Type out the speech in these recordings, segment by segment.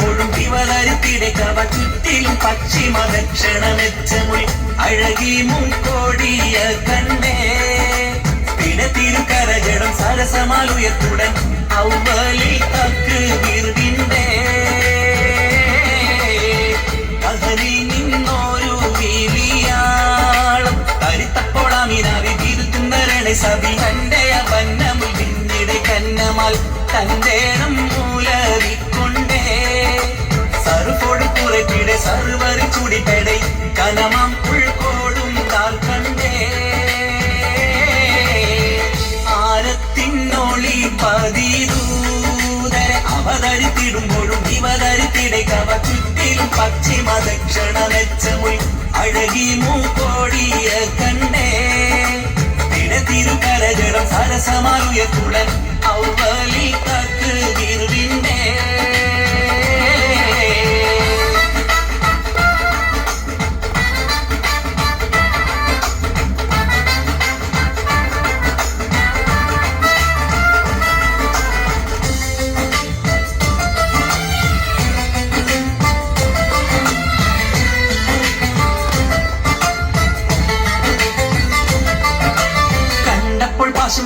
തിടുമ്പോഴും ദിവതരുത്തിടെ കവ ചുറ്റിലും പശ്ചിമ ദക്ഷണ മെച്ചമൊഴി അഴകി മുൻകോടിയ കണ്ടേ തിരുക്കരജടം സരസമാലുയർത്തുടൻ ഔവലിൽ തക്ക് വീർവിന്റെ കഹലിൽ നിന്നൊരു വീലിയാളം തരിത്തപ്പോളാമിനാവി തിരുത്തുന്നരണ സഭി തന്റെ വന്നമുൽ പിന്നിടെ കന്നമാൽ തന്റേണം മൂലവിക്കൊണ്ടേ സർവോട് കുറപ്പിടെ സർവറി ചുടിപ്പെടെ കനമാം ഉൾക്കോടും താൽ കണ്ടേ ആരത്തിനൊളി പതിരൂതരെ അവതരിത്തിടുമ്പോഴും ദിവതരിത്തിടെ കവ ചുറ്റിലും പശ്ചിമ ദക്ഷണ മെച്ചമുൽ അഴകി മൂക്കോടിയ കണ്ടേ തിരുക്കരജടം സരസമാലുയർത്തുടൻ ഔവലിൽ തക്ക് വീർവിന്റെ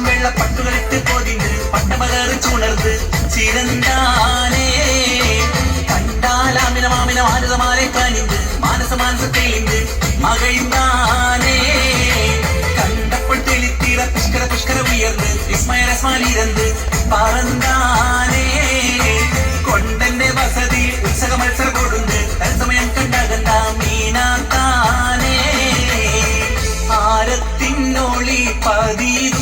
വെള്ള പട്ടുകളിട്ട് പൊതിഞ്ഞ് പട്ടമകറി ചുണർന്ന് ചിരന്താനേ കണ്ടാലാമിന മാമിന മാനസമാലെ കനിഞ്ഞ് മാനസ തെളിഞ്ഞ് മകഴ്ന്നാനേ കണ്ടപ്പോൾ തെളിത്തിട പുഷ്കര ഉയർന്ന് വിസ്മയരസ്മാലിരന്ന് പറന്താനേ കൊണ്ടെന്റെ വസതി ഉത്സവ മത്സരം കൊടുന്ന് തത്സമയം കണ്ടകന്ത മീനാത്താനേ ആരത്തിനൊളി പതിരൂതരെ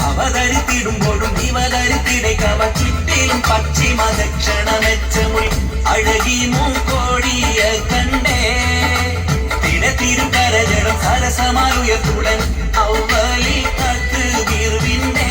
അവതരിത്തിടുമ്പോഴും ദിവതരിത്തിടെ കവ ചുറ്റിലും പശ്ചിമ ദക്ഷണ മെച്ചമുൽ അഴകി മൂക്കോടിയ കണ്ടേ തിരുക്കരജടം സരസമാലുയർത്തുടൻ ഔവലിൽ തക്ക് വീർവിന്റെ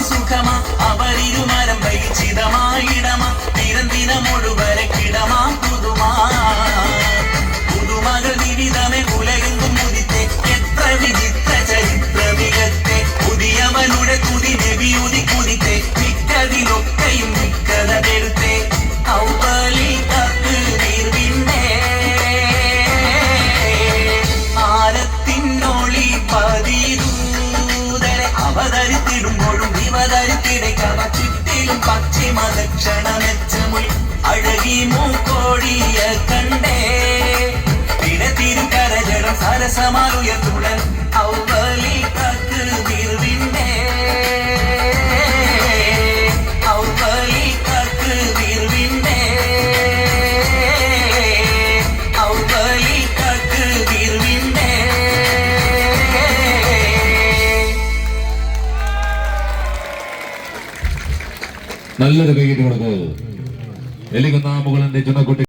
സുഖമാ അവരിരുമരം വൈചിതമായിടമാ തിരന്തിനമൊഴുവരെ കിടമാ പുതുമകൾ വിവിധമേ ഉലകെങ്കും മുതിത്തെ എത്ര വിചിത്ര ചരിത്ര മികത്തെ പുതിയവനുടെ തുതി നബിയുതി കുതിത്തെ മിക്കതിലൊക്കെയും മിക്കത പെരുത്തെ ഔവലിൽ തക്ക് വീർവിന്റെ ആരത്തിനൊളി പതിരൂതരെ അവതരിത്തിടുമ്പോഴും ദിവതരിത്തിടെ കവ ചുറ്റിലും പശ്ചിമ ദക്ഷണ മെച്ചമുൽ അഴകി മൂക്കോടിയ കണ്ടേ തിരുക്കരജടം സരസമാലുയർത്തുടൻ ഔവലിൽ തക്ക് വീർവിന്റെ ഔവലിൽ തക്ക് വീർവിന്റെ ഔവലിൽ തക്ക് വീർവിന്റെ നല്ലൊരു കൈയ്യടി കൊടുക്കൂ. എലികുന്ന മുകളിന്റെ ചുമക്കുട്ടി